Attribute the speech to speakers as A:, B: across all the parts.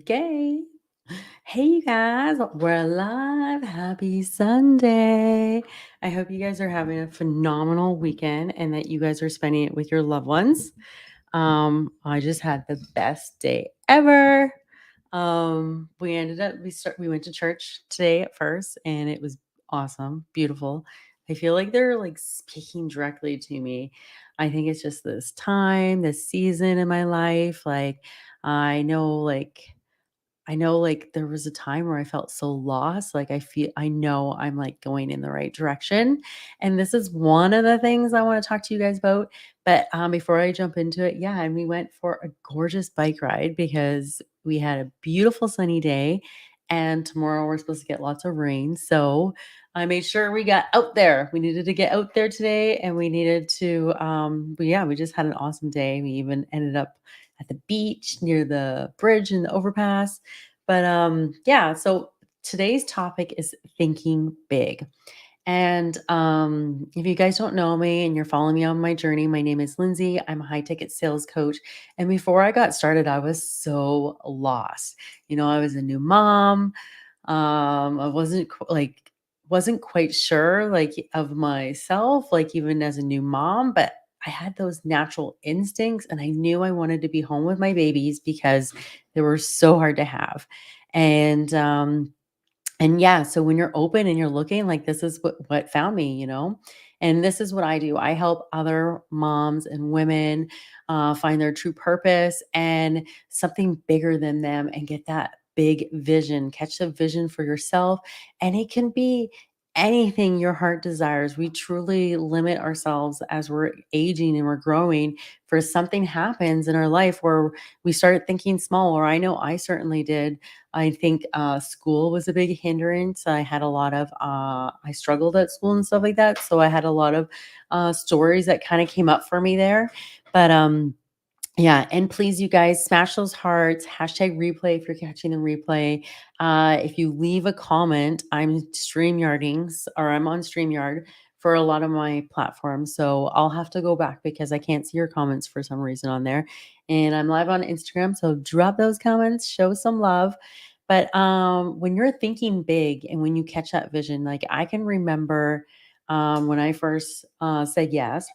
A: Okay. Hey, you guys, we're alive. Happy Sunday. I hope you guys are having a phenomenal weekend and that you guys are spending it with your loved ones. I just had the best day ever. We ended up we went to church today at first and it was awesome, beautiful. I feel like they're like speaking directly to me. I think it's just this time, this season in my life. I know like I know there was a time where I felt so lost, I know I'm, like, going in the right direction, and this is one of the things I wanna talk to you guys about, but, before I jump into it, yeah, and we went for a gorgeous bike ride because we had a beautiful sunny day, and tomorrow we're supposed to get lots of rain, so I made sure we got out there. We needed to get out there today, and we needed to, we just had an awesome day. We even ended up at the beach near the bridge and the overpass, but, yeah, so today's topic is thinking big. And if you guys don't know me and you're following me on my journey, my name is Lindsay. I'm a high ticket sales coach. And before I got started, I was so lost. I was a new mom. I wasn't quite sure of myself, like even as a new mom, but I had those natural instincts and I knew I wanted to be home with my babies because they were so hard to have. And and yeah, so when you're open and you're looking, like this is what found me. And this is what I do. I help other moms and women find their true purpose and something bigger than them and get that big vision, catch the vision for yourself. And it can be anything your heart desires. We truly limit ourselves as we're aging and we're growing for something happens in our life where we start thinking small, or I know I certainly did. I think school was a big hindrance. I struggled at school and stuff like that. So I had a lot of stories that kind of came up for me there. But yeah, and please, you guys, smash those hearts. Hashtag replay if you're catching the replay. If you leave a comment, I'm on StreamYard for a lot of my platforms. So I'll have to go back because I can't see your comments for some reason on there. And I'm live on Instagram. So drop those comments, show some love. But when you're thinking big and when you catch that vision, like I can remember when I first said yes,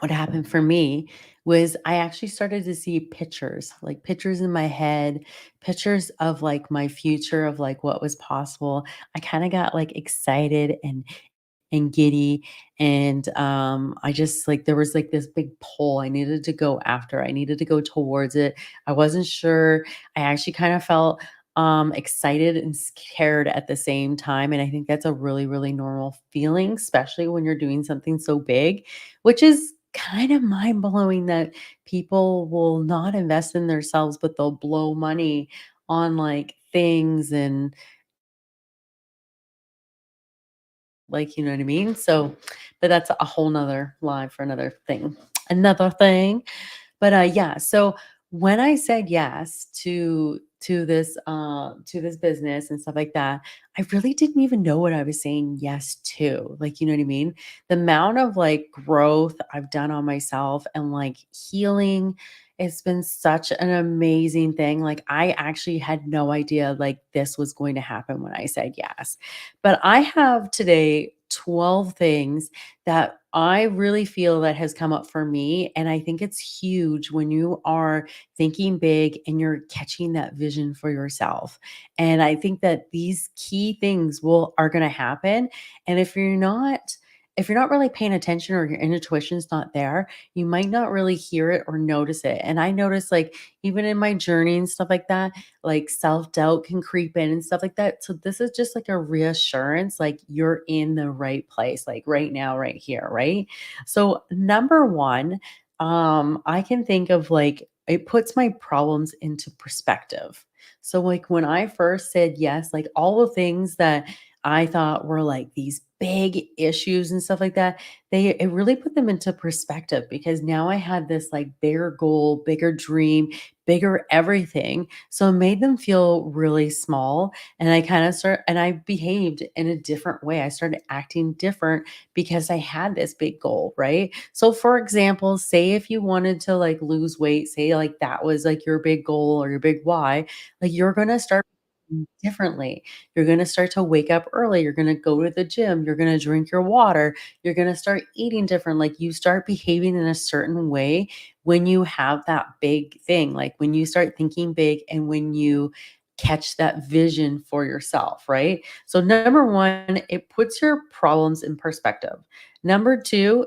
A: what happened for me was I actually started to see pictures, like pictures in my head, pictures of like my future of like what was possible. I kind of got like excited and giddy and I just like there was like this big pull I needed to go after. I needed to go towards it. I wasn't sure. I actually kind of felt excited and scared at the same time, and I think that's a really really normal feeling, especially when you're doing something so big, which is kind of mind blowing that people will not invest in themselves, but they'll blow money on like things and like, you know what I mean? So, but that's a whole nother live for another thing. Another thing. But yeah, so when I said yes to this business and stuff like that, I really didn't even know what I was saying yes to. Like, you know what I mean? The amount of like growth I've done on myself and like healing, it's been such an amazing thing. Like I actually had no idea like this was going to happen when I said yes. But I have today 12 things that I really feel that has come up for me. And I think it's huge when you are thinking big and you're catching that vision for yourself. And I think that these key things are going to happen. And if you're not really paying attention or your intuition's not there, you might not really hear it or notice it. And I notice like even in my journey and stuff like that, like self-doubt can creep in and stuff like that. So this is just like a reassurance, like you're in the right place, like right now, right here, right? So number one, I can think of like it puts my problems into perspective. So like when I first said yes, like all the things that I thought were like these big issues and stuff like that, it really put them into perspective because now I had this like bigger goal, bigger dream, bigger everything. So it made them feel really small. And I behaved in a different way. I started acting different because I had this big goal, right? So for example, say if you wanted to like lose weight, say like that was like your big goal or your big why, like you're going to start differently. You're going to start to wake up early, you're going to go to the gym, you're going to drink your water, you're going to start eating different. Like you start behaving in a certain way when you have that big thing, like when you start thinking big and when you catch that vision for yourself, right? So number 1, it puts your problems in perspective. Number 2,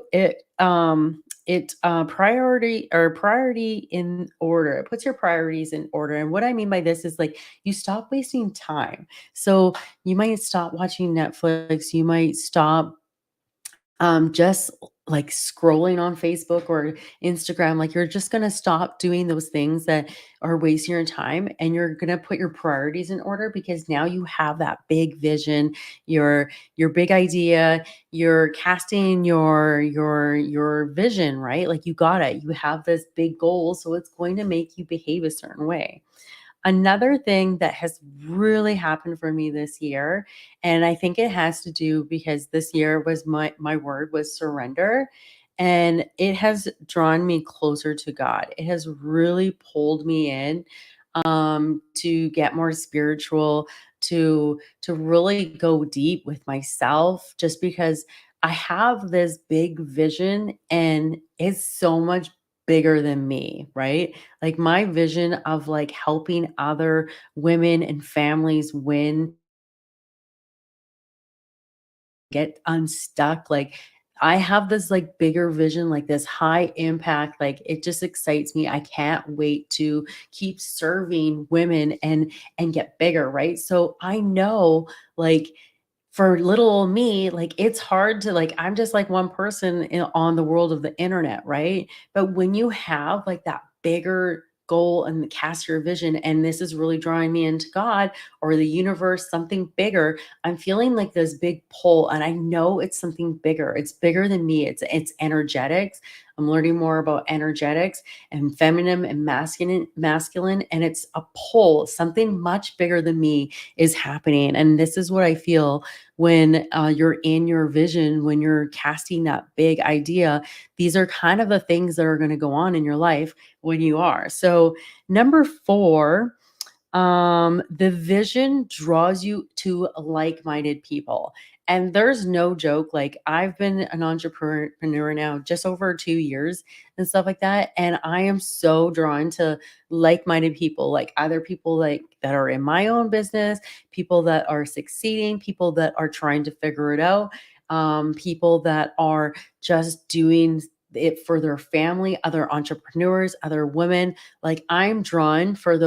A: priority in order. It puts your priorities in order. And what I mean by this is like you stop wasting time. So you might stop watching Netflix, you might stop just like scrolling on Facebook or Instagram, like you're just going to stop doing those things that are wasting your time and you're going to put your priorities in order because now you have that big vision, your big idea, you're casting your vision, right? Like you got it. You have this big goal, so it's going to make you behave a certain way. Another thing that has really happened for me this year, and I think it has to do because this year was my word was surrender, and it has drawn me closer to God. It has really pulled me in to get more spiritual, to really go deep with myself just because I have this big vision and it's so much bigger than me, right? Like my vision of like helping other women and families win, get unstuck, like I have this like bigger vision, like this high impact, like it just excites me. I can't wait to keep serving women and get bigger, right? So I know like for little old me, like it's hard to like I'm just like one person on the world of the internet, right? But when you have like that bigger goal and cast your vision, and this is really drawing me into God or the universe, something bigger, I'm feeling like this big pull, and I know it's something bigger. It's bigger than me. It's energetics. I'm learning more about energetics and feminine and masculine, and it's a pull. Something much bigger than me is happening, and this is what I feel when you're in your vision, when you're casting that big idea. These are kind of the things that are going to go on in your life when you are. So, number 4, the vision draws you to like-minded people. And there's no joke, like I've been an entrepreneur now just over 2 years and stuff like that, and I am so drawn to like-minded people, like other people like that are in my own business, people that are succeeding, people that are trying to figure it out, people that are just doing it for their family, other entrepreneurs, other women. Like I'm drawn for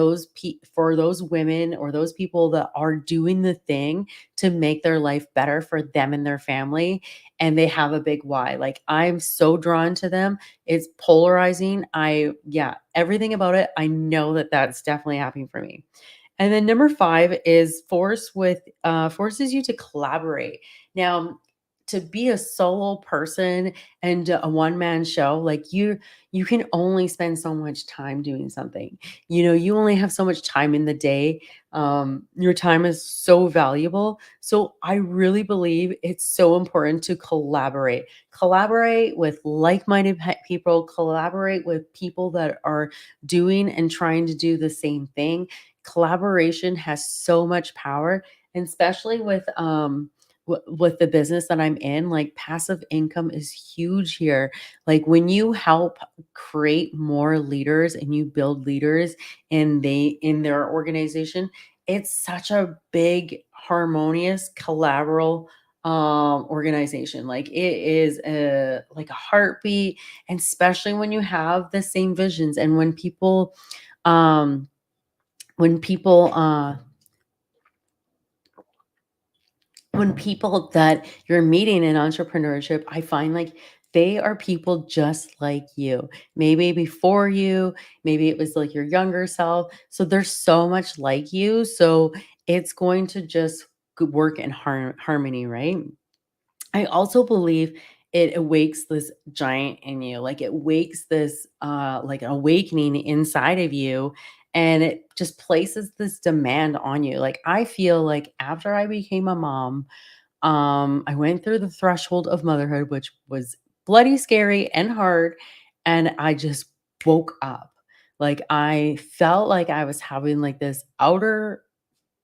A: for those women or those people that are doing the thing to make their life better for them and their family, and they have a big why. Like I'm so drawn to them. It's polarizing. Yeah, everything about it. I know that that's definitely happening for me. And then number 5 is forces you to collaborate. Now, to be a solo person and a one-man show, like you can only spend so much time doing something. You know, you only have so much time in the day. Your time is so valuable. So I really believe it's so important to collaborate. Collaborate with like-minded people, collaborate with people that are doing and trying to do the same thing. Collaboration has so much power, and especially with the business that I'm in, like passive income is huge here. Like when you help create more leaders and you build leaders in their organization, it's such a big harmonious collateral organization. Like it is a like a heartbeat, and especially when you have the same visions and um when people when people that you're meeting in entrepreneurship, I find like they are people just like you. Maybe before you, maybe it was like your younger self. So they're so much like you. So it's going to just good work in harmony, right? I also believe it awakes this giant in you. Like it wakes this like awakening inside of you, and it just places this demand on you. Like I feel like after I became a mom, I went through the threshold of motherhood, which was bloody scary and hard, and I just woke up. Like I felt like I was having like this outer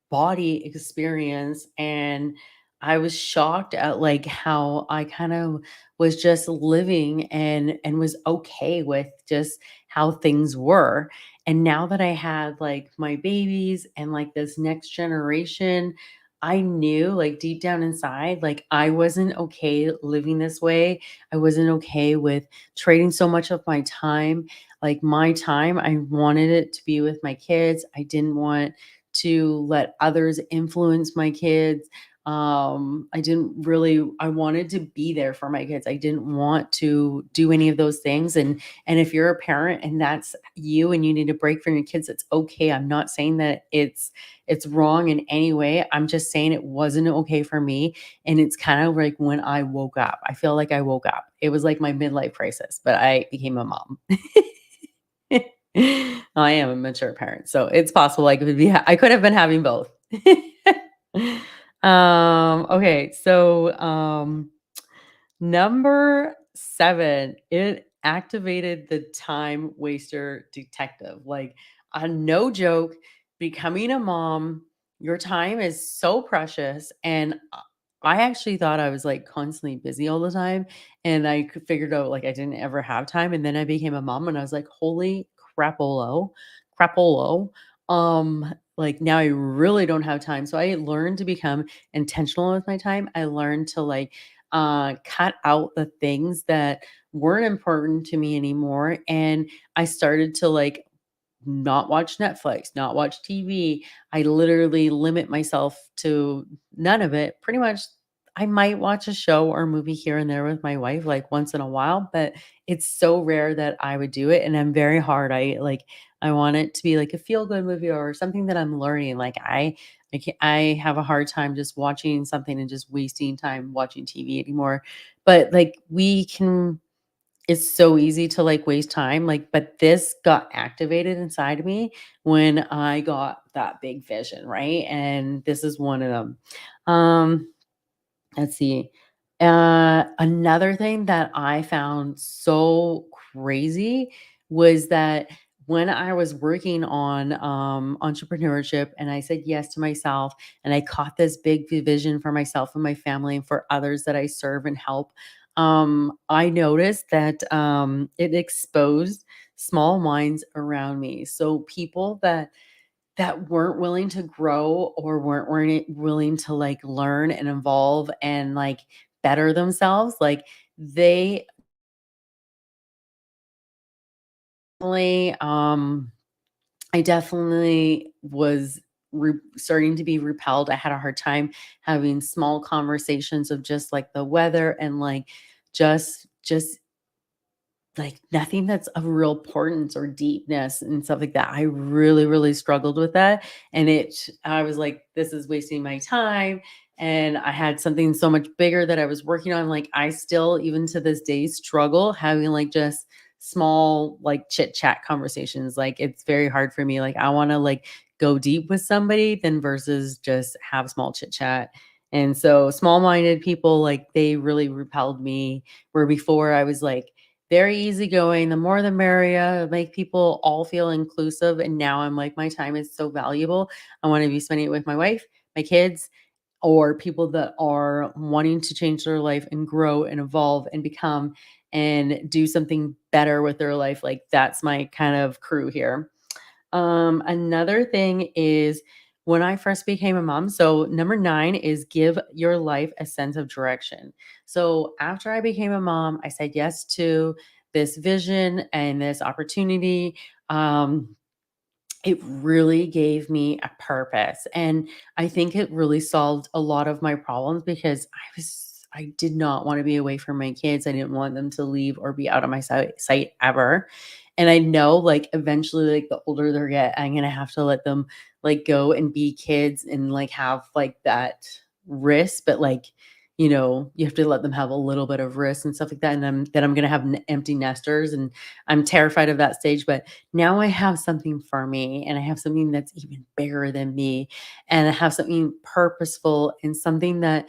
A: body experience, and I was shocked at like how I kind of was just living and was okay with just how things were. And now that I had like my babies and like this next generation, I knew like deep down inside like I wasn't okay living this way. I wasn't okay with trading so much of my time. Like my time, I wanted it to be with my kids. I didn't want to let others influence my kids. I wanted to be there for my kids. I didn't want to do any of those things. And if you're a parent and that's you and you need a break from your kids, it's okay. I'm not saying that it's wrong in any way. I'm just saying it wasn't okay for me. And it's kind of like when I woke up. I feel like I woke up. It was like my midlife crisis, but I became a mom. I am a mature parent, so it's possible I could have been having both. Okay, so, number 7, it activated the time waster detective. Like, no joke, becoming a mom, your time is so precious, and I actually thought I was, like, constantly busy all the time, and figured out, like, I didn't ever have time, and then I became a mom, and I was like, "Holy crapolo." Like, now I really don't have time, so I learned to become intentional with my time. I learned to, like, cut out the things that weren't important to me anymore. And I started to like not watch Netflix, not watch TV. I literally limit myself to none of it. Pretty much, I might watch a show or movie here and there with my wife, like once in a while, but it's so rare that I would do it. And I'm very hard. I want it to be like a feel good movie or something that I'm learning. I have a hard time just watching something and just wasting time watching TV anymore. But like we can it's so easy to, like, waste time, like, but this got activated inside of me when I got that big vision, right? And this is one of them. Um Let's see. Another thing that I found so crazy was that when I was working on entrepreneurship and I said yes to myself and I caught this big vision for myself and my family and for others that I serve and help, I noticed that it exposed small minds around me. So people that weren't willing to grow or weren't willing to, like, learn and evolve and, like, better themselves, like, they definitely, I definitely was starting to be repelled. I had a hard time having small conversations of just, like, the weather and, like, just like, nothing that's of real importance or deepness and stuff like that. I really, really struggled with that, and I was like, "This is wasting my time," and I had something so much bigger that I was working on. Like, I still, even to this day, struggle having, like, just small, like, chit-chat conversations. Like, it's very hard for me. Like, I wanna, like, go deep with somebody than versus just have small chit-chat, and so small-minded people, like, they really repelled me, where before I was, like, very easygoing, the more the merrier, make people all feel inclusive, and now I'm like, my time is so valuable. I wanna be spending it with my wife, my kids, or people that are wanting to change their life and grow and evolve and become and do something better with their life, like, that's my kind of crew here. Another thing is when I first became a mom, so number 9 is give your life a sense of direction. So after I became a mom, I said yes to this vision and this opportunity. It really gave me a purpose. And I think it really solved a lot of my problems because I did not want to be away from my kids. I didn't want them to leave or be out of my sight ever. And I know, like, eventually, like, the older they get, I'm gonna have to let them, like, go and be kids and, like, have, like, that risk, but, like, you have to let them have a little bit of risk and stuff like that, and I'm gonna have empty nesters, and I'm terrified of that stage, but now I have something for me, and I have something that's even bigger than me, and I have something purposeful and something that,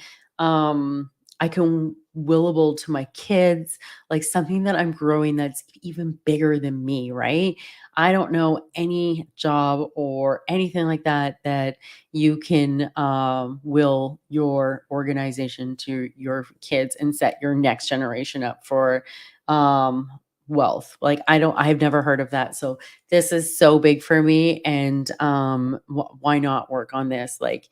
A: I can willable to my kids, like something that I'm growing that's even bigger than me, right? I don't know any job or anything like that that you can will your organization to your kids and set your next generation up for um wealth. Like I've never heard of that. So this is so big for me, and why not work on this? Like,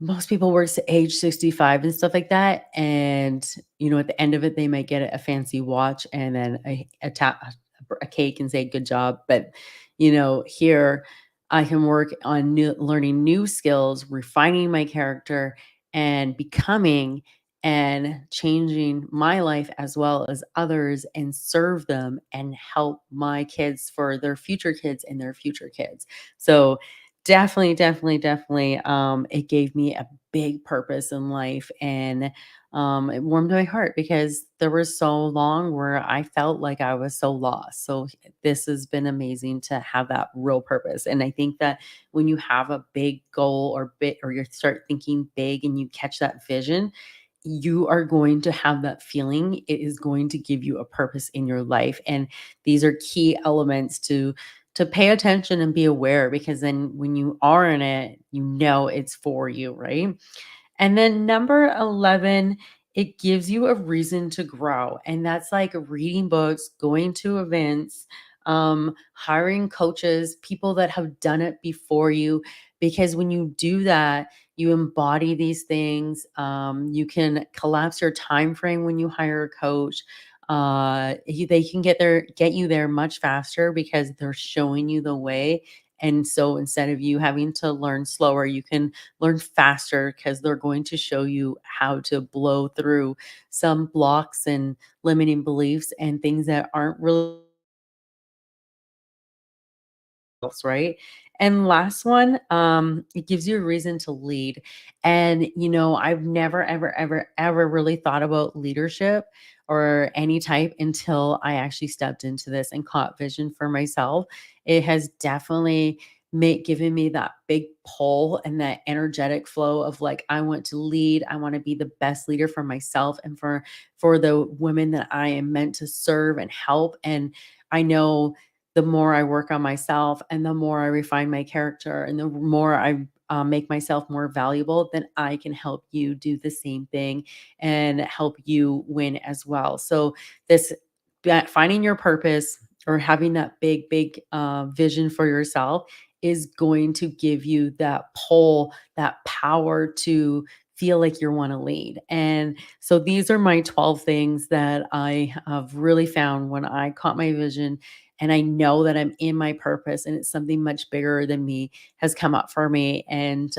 A: most people work to age 65 and stuff like that, and, at the end of it, they might get a fancy watch and then a cake and say, "Good job," but, here, I can work on learning new skills, refining my character, and becoming and changing my life as well as others, and serve them and help my kids for their future kids and their future kids. So, definitely, definitely, definitely, it gave me a big purpose in life, and, it warmed my heart because there was so long where I felt like I was so lost. So this has been amazing to have that real purpose, and I think that when you have a big goal or you start thinking big and you catch that vision, you are going to have that feeling. It is going to give you a purpose in your life, and these are key elements to pay attention and be aware, because then when you are in it, it's for you, right? And then number 11, it gives you a reason to grow. And that's like reading books, going to events, hiring coaches, people that have done it before you. Because when you do that, you embody these things. You can collapse your time frame when you hire a coach. They can get you there much faster because they're showing you the way. And so instead of you having to learn slower, you can learn faster because they're going to show you how to blow through some blocks and limiting beliefs and things that aren't really else, right? And last one, it gives you a reason to lead. And, I've never, ever, ever, ever really thought about leadership or any type until I actually stepped into this and caught vision for myself. It has definitely given me that big pull and that energetic flow of like, I want to lead. I want to be the best leader for myself and for the women that I am meant to serve and help. And I know the more I work on myself and the more I refine my character and the more I make myself more valuable, then I can help you do the same thing and help you win as well. So, this that finding your purpose or having that big, big vision for yourself is going to give you that pull, that power to feel like you want to lead. And so these are my 12 things that I have really found when I caught my vision, and I know that I'm in my purpose and it's something much bigger than me has come up for me. And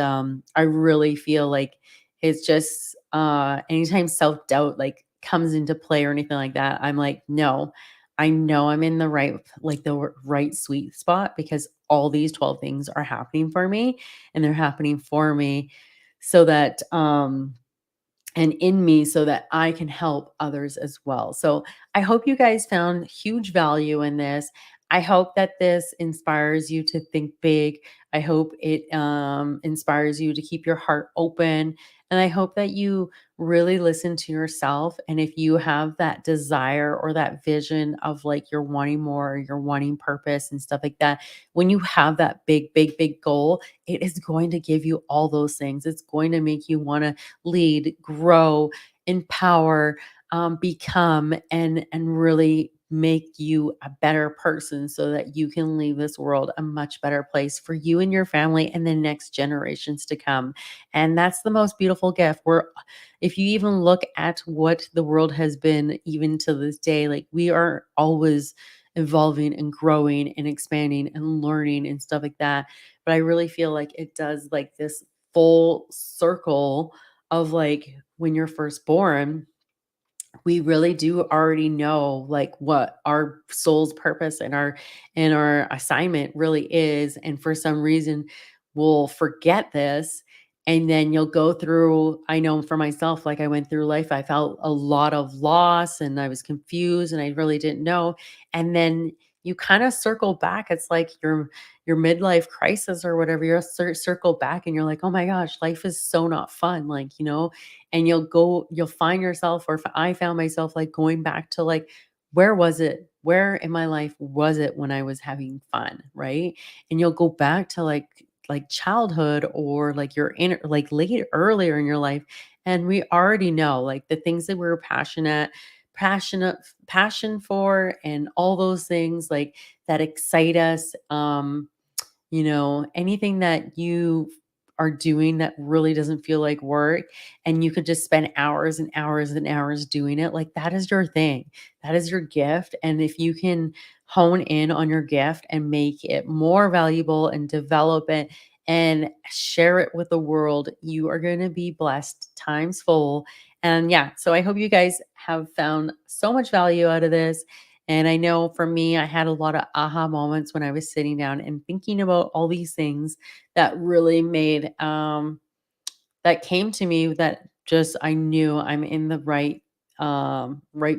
A: I really feel like it's just anytime self-doubt like comes into play or anything like that, I'm like, no, I know I'm in the right, like right sweet spot, because all these 12 things are happening for me, and they're happening for me so that and in me so that I can help others as well. So I hope you guys found huge value in this. I hope that this inspires you to think big. I hope it inspires you to keep your heart open. And I hope that you really listen to yourself. And if you have that desire or that vision of like you're wanting more, or you're wanting purpose and stuff like that, when you have that big, big, big goal, it is going to give you all those things. It's going to make you want to lead, grow, empower, become, and really make you a better person so that you can leave this world a much better place for you and your family and the next generations to come. And that's the most beautiful gift. If you even look at what the world has been, even to this day, like we are always evolving and growing and expanding and learning and stuff like that. But I really feel like it does like this full circle of like when you're first born, we really do already know like what our soul's purpose and our assignment really is, and for some reason we'll forget this, and then you'll go through, I know for myself, like I went through life, I felt a lot of loss and I was confused and I really didn't know, and then you kind of circle back. It's like your midlife crisis or whatever. You'll circle back and you're like, oh my gosh, life is so not fun, like, and you'll find yourself, or I found myself like going back to like, where in my life was it when I was having fun, right? And you'll go back to like childhood, or like your inner, like late earlier in your life, and we already know like the things that we were passionate passion for, and all those things like that excite us. Anything that you are doing that really doesn't feel like work, and you could just spend hours and hours and hours doing it, like that is your thing. That is your gift. And if you can hone in on your gift and make it more valuable and develop it and share it with the world, you are going to be blessed times full. And yeah, so I hope you guys have found so much value out of this, and I know for me, I had a lot of aha moments when I was sitting down and thinking about all these things that really that came to me, that just I knew I'm in the right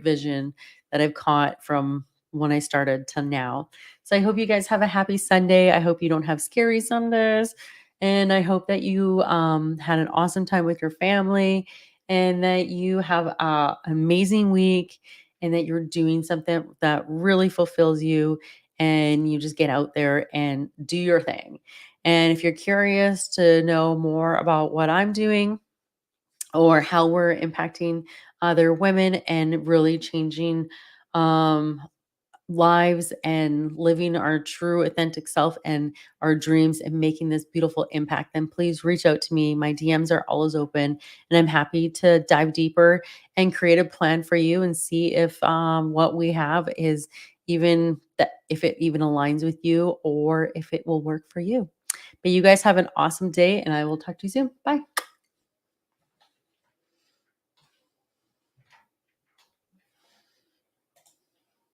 A: vision that I've caught from when I started to now. So I hope you guys have a happy Sunday. I hope you don't have scary Sundays. And I hope that you had an awesome time with your family, and that you have an amazing week, and that you're doing something that really fulfills you, and you just get out there and do your thing. And if you're curious to know more about what I'm doing, or how we're impacting other women and really changing um, lives and living our true authentic self and our dreams and making this beautiful impact, then please reach out to me. My DMs are always open, and I'm happy to dive deeper and create a plan for you and see if what we have is even that, if it even aligns with you, or if it will work for you. But you guys have an awesome day, and I will talk to you soon. Bye.